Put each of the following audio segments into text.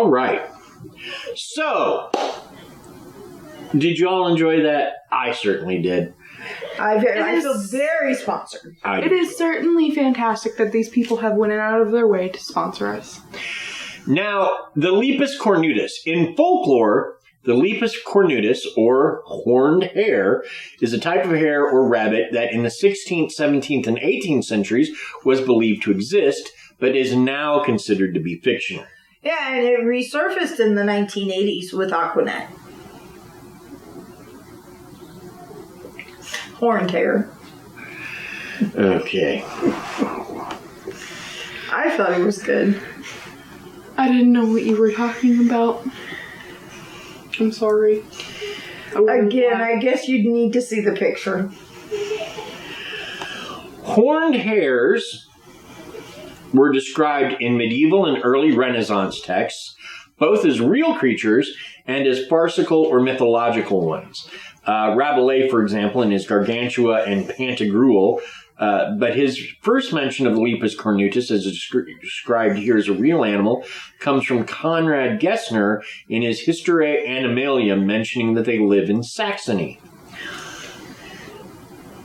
All right. So, did you all enjoy that? I certainly did. I feel very sponsored. It is certainly fantastic that these people have went out of their way to sponsor us. Now, the Lepus cornutus. In folklore, the Lepus cornutus, or horned hare, is a type of hare or rabbit that in the 16th, 17th, and 18th centuries was believed to exist, but is now considered to be fictional. Yeah, and it resurfaced in the 1980s with Aquanet. Horned hare. Okay. I thought it was good. I didn't know what you were talking about. I'm sorry. Again, I guess you'd need to see the picture. Horned hares were described in medieval and early Renaissance texts, both as real creatures and as farcical or mythological ones. Rabelais, for example, in his Gargantua and Pantagruel, but his first mention of the Lepus cornutus, as described here as a real animal, comes from Conrad Gessner in his Historiae Animalium, mentioning that they live in Saxony.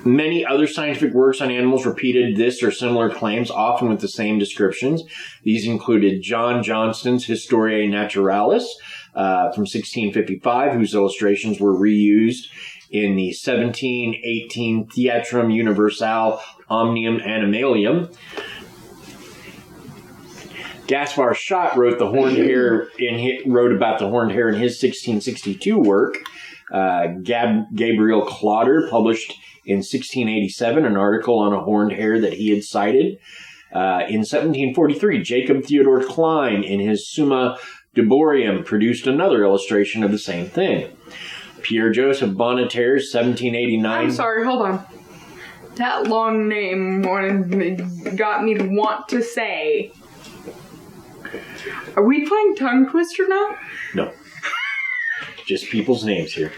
Many other scientific works on animals repeated this or similar claims, often with the same descriptions. These included John Johnston's Historiae Naturalis from 1655, whose illustrations were reused in the 1718 Theatrum Universale Omnium Animalium. Gaspar Schott wrote about the horned hare in his 1662 work. Gabriel Clauder published in 1687 an article on a horned hare that he had cited. In 1743, Jacob Theodor Klein, in his Summa Duborium, produced another illustration of the same thing. Pierre-Joseph Bonneterre's 1789... I'm sorry, hold on. That long name got me to want to say... Are we playing Tongue Twister now? No. Just people's names here.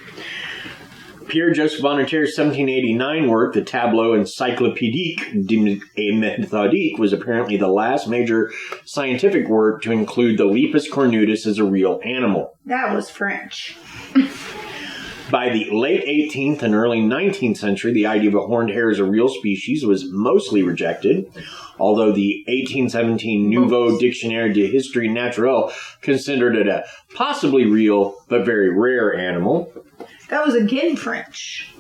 Pierre-Joseph Bonneterre's 1789 work, the Tableau Encyclopédique et Méthodique, was apparently the last major scientific work to include the Lepus cornutus as a real animal. That was French. By the late 18th and early 19th century, the idea of a horned hare as a real species was mostly rejected, although the 1817 Nouveau Dictionnaire de Histoire Naturelle considered it a possibly real but very rare animal. That was again French.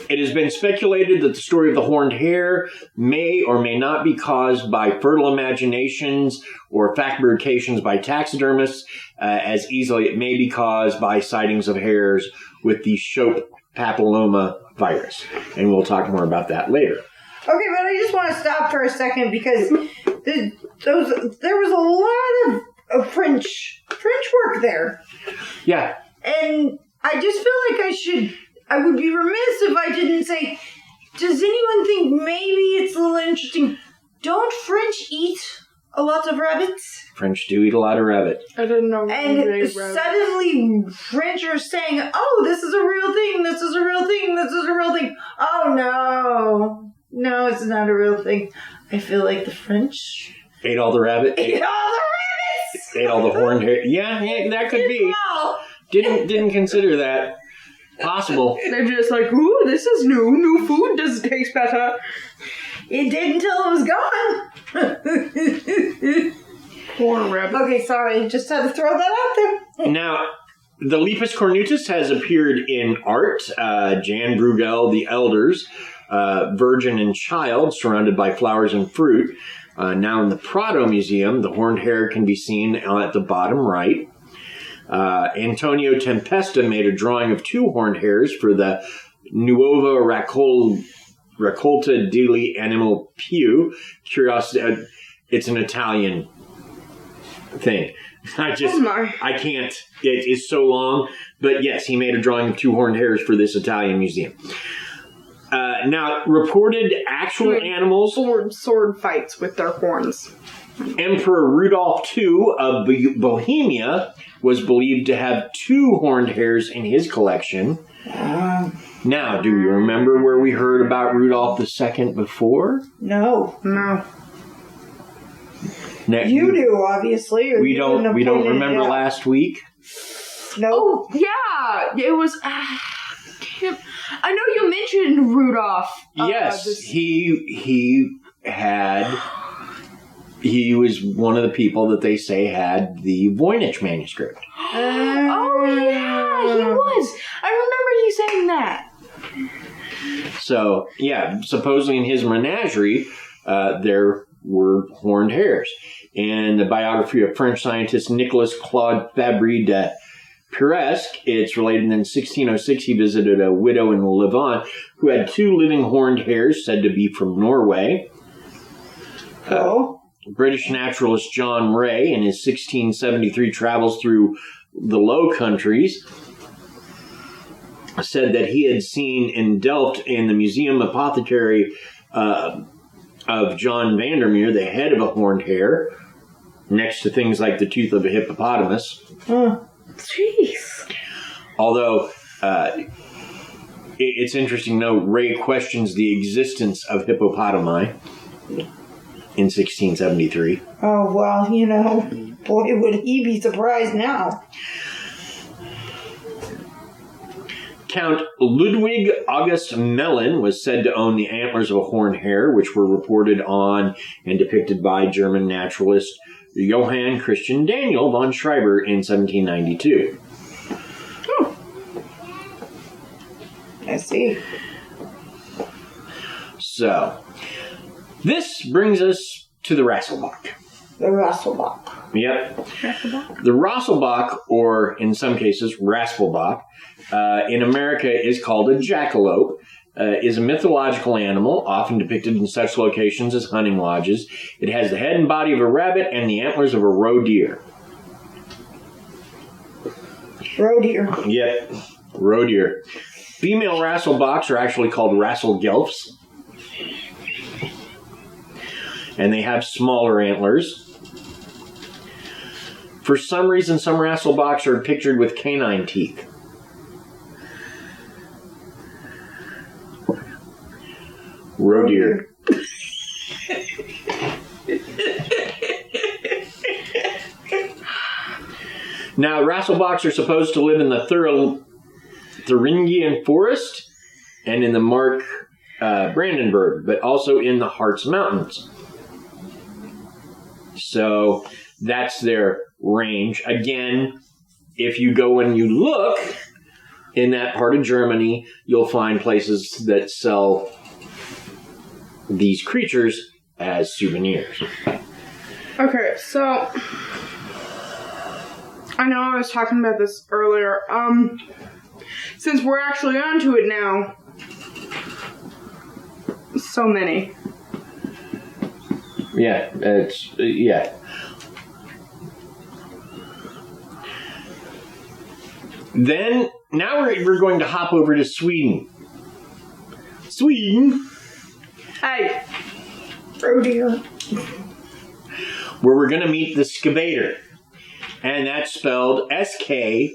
It has been speculated that the story of the horned hare may or may not be caused by fertile imaginations or fabrications by taxidermists, as easily it may be caused by sightings of hares with the Shope papilloma virus. And we'll talk more about that later. Okay, but I just want to stop for a second because there was a lot of French work there. Yeah. And I just feel like I would be remiss if I didn't say, does anyone think maybe it's a little interesting? Don't French eat a lot of rabbits? French do eat a lot of rabbit. I didn't know. And suddenly French are saying, oh, this is a real thing, this is a real thing, this is a real thing. Oh, no. No, it's not a real thing. I feel like the French... Ate all the rabbit? Ate all the rabbits! Ate all the horned hare? Yeah, that could be. Well, Didn't consider that. Possible. They're just like, ooh, this is new. New food does taste better. It did until it was gone. Poor rabbit. Okay, sorry. Just had to throw that out there. Now, the Lepus cornutus has appeared in art. Jan Bruegel, The Elders, Virgin and Child, surrounded by flowers and fruit. Now in the Prado Museum, the horned hare can be seen at the bottom right. Antonio Tempesta made a drawing of two horned hares for the Nuova Raccolta degli Animal Più. Curiosity, it's an Italian thing. I can't. It is so long. But yes, he made a drawing of two horned hares for this Italian museum. Now, reported actual animals... Sword fights with their horns. Emperor Rudolph II of Bohemia was believed to have two horned hares in his collection. Now, do we remember where we heard about Rudolph II before? No. No. You do, obviously. Or We don't remember last week? No. Oh, yeah. It was... I know you mentioned Rudolph. Yes, he was one of the people that they say had the Voynich manuscript. Oh, yeah, he was. I remember you saying that. So, yeah, supposedly in his menagerie, there were horned hares. In the biography of French scientist Nicolas Claude Fabry de Puresque, it's related that in 1606 he visited a widow in Levant who had 2 living horned hares said to be from Norway. British naturalist John Ray, in his 1673 travels through the Low Countries, said that he had seen in Delft in the Museum Apothecary of John Vandermeer the head of a horned hare next to things like the tooth of a hippopotamus. Jeez. Although it's interesting to note, Ray questions the existence of hippopotami in 1673. Oh, well, boy, would he be surprised now. Count Ludwig August Mellin was said to own the antlers of a horned hare, which were reported on and depicted by German naturalist Johann Christian Daniel von Schreiber in 1792. I see. So, this brings us to the Rasselbach. The Rasselbach. Yep. The Rasselbach, or in some cases, Raspelbach, in America is called a jackalope, is a mythological animal, often depicted in such locations as hunting lodges. It has the head and body of a rabbit and the antlers of a roe deer. Roe deer. Yep, roe deer. Female Rasselbachs are actually called Rasselgelfs, and they have smaller antlers. For some reason, some Rasselbachs are pictured with canine teeth. Roe deer. Now, Rasselbachs are supposed to live in the Thuringian forest and in the Mark Brandenburg, but also in the Harz Mountains. So that's their range. Again, if you go and you look in that part of Germany, you'll find places that sell these creatures as souvenirs. Okay, so I know I was talking about this earlier. Since we're actually onto it now, so many. Yeah, yeah. Then, now we're going to hop over to Sweden. Sweden! Hey! Oh dear. Where we're going to meet the Skavader. And that's spelled S-K-V-A-D-E-R.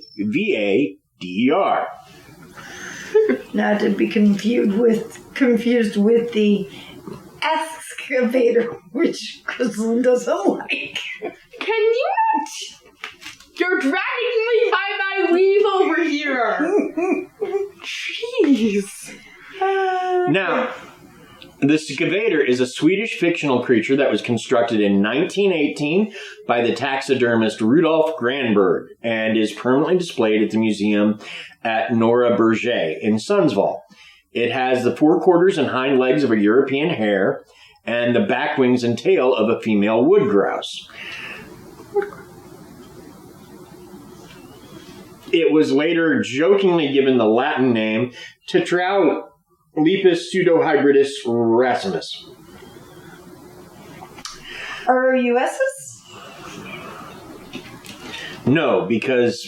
Not to be confused with the excavator, which Kristen doesn't like. Can you not? You're dragging me by my leave over here. Jeez. Now, the Skavader is a Swedish fictional creature that was constructed in 1918 by the taxidermist Rudolf Granberg and is permanently displayed at the museum at Norra Berge in Sundsvall. It has the forequarters and hind legs of a European hare and the back wings and tail of a female wood grouse. It was later jokingly given the Latin name Tetrao Lepus pseudohybridus racemus. Are USs? No, because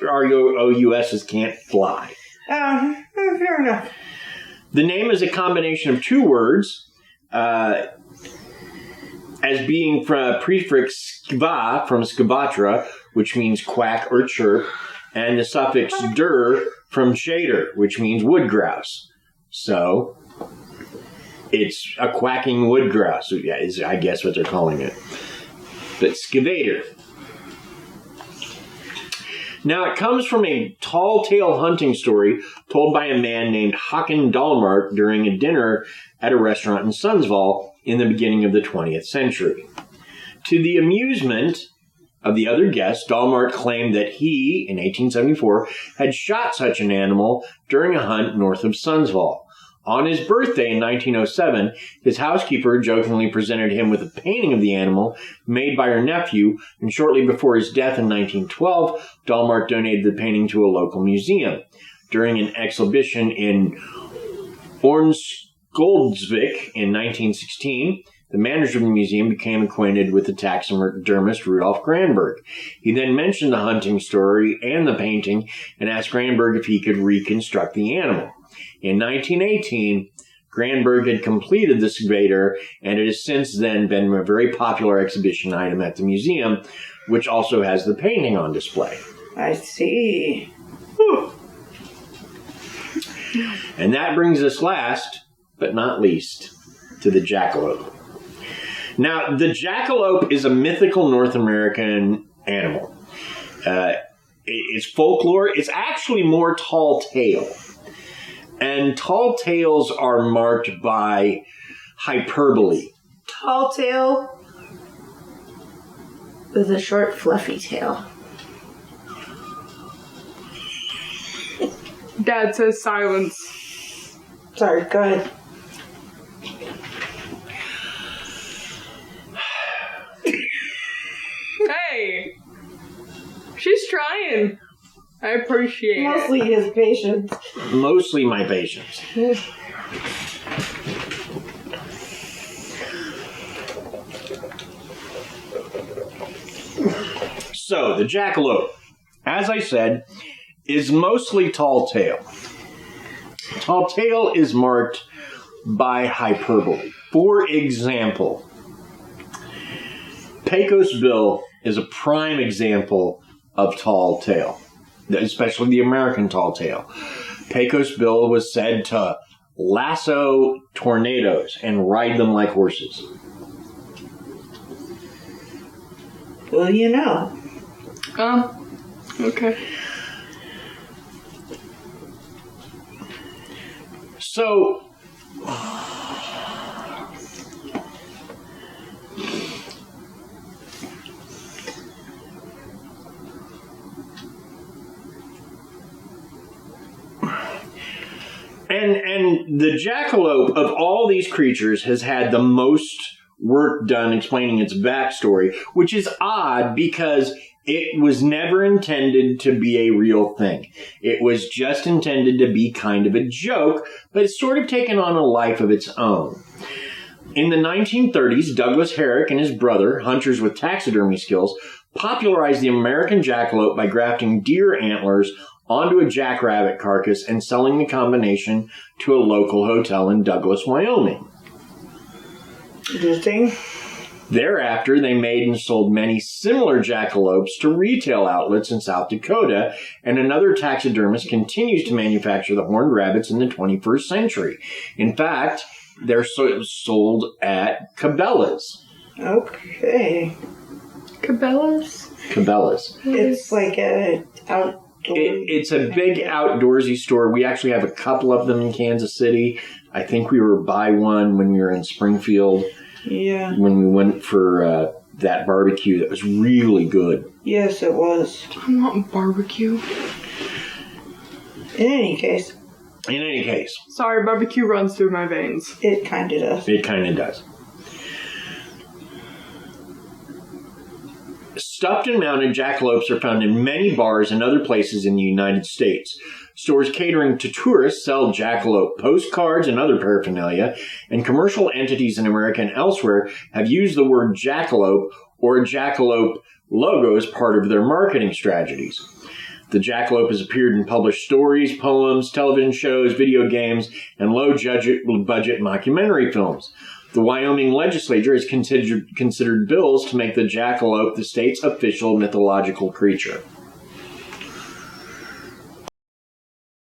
ROUSs can't fly. Fair enough. The name is a combination of two words, as being from a prefix skva from skvatra, which means quack or chirp, and the suffix dur, from chater, which means wood grouse. So it's a quacking wood grouse, is I guess what they're calling it. But skevator. Now, it comes from a tall tale hunting story told by a man named Håkon Dalmark during a dinner at a restaurant in Sundsvall in the beginning of the 20th century. To the amusement of the other guests, Dalmark claimed that he, in 1874, had shot such an animal during a hunt north of Sundsvall. On his birthday in 1907, his housekeeper jokingly presented him with a painting of the animal made by her nephew, and shortly before his death in 1912, Dalmark donated the painting to a local museum. During an exhibition in Ormsgoldsvik in 1916, the manager of the museum became acquainted with the taxidermist Rudolf Granberg. He then mentioned the hunting story and the painting and asked Granberg if he could reconstruct the animal. In 1918, Granberg had completed the skevator, and it has since then been a very popular exhibition item at the museum, which also has the painting on display. I see. And that brings us last, but not least, to the jackalope. Now, the jackalope is a mythical North American animal. It's folklore. It's actually more tall tale. And tall tales are marked by hyperbole. Tall tail with a short, fluffy tail. Dad says silence. Sorry, go ahead. Hey! She's trying. I appreciate Mostly his patience. Mostly my patience. So, the jackalope, as I said, is mostly tall tale. Tall tale is marked by hyperbole. For example, Pecos Bill is a prime example of tall tale, especially the American tall tale. Pecos Bill was said to lasso tornadoes and ride them like horses. Well, you know. Okay. So, and the jackalope of all these creatures has had the most work done explaining its backstory, which is odd because it was never intended to be a real thing. It was just intended to be kind of a joke, but it's sort of taken on a life of its own. In the 1930s, Douglas Herrick and his brother, hunters with taxidermy skills, popularized the American jackalope by grafting deer antlers onto a jackrabbit carcass and selling the combination to a local hotel in Douglas, Wyoming. Interesting. Thereafter, they made and sold many similar jackalopes to retail outlets in South Dakota, and another taxidermist continues to manufacture the horned rabbits in the 21st century. In fact, they're sold at Cabela's. Okay. Cabela's? Cabela's. It's like a outdoor. It's a big outdoorsy store. We actually have a couple of them in Kansas City. I think we were by one when we were in Springfield. Yeah. When we went for that barbecue that was really good. Yes, it was. I want barbecue. In any case. Sorry, barbecue runs through my veins. It kind of does. It kind of does. Stuffed and mounted jackalopes are found in many bars and other places in the United States. Stores catering to tourists sell jackalope postcards and other paraphernalia, and commercial entities in America and elsewhere have used the word jackalope or jackalope logo as part of their marketing strategies. The jackalope has appeared in published stories, poems, television shows, video games, and low-budget mockumentary films. The Wyoming legislature has considered bills to make the jackalope the state's official mythological creature.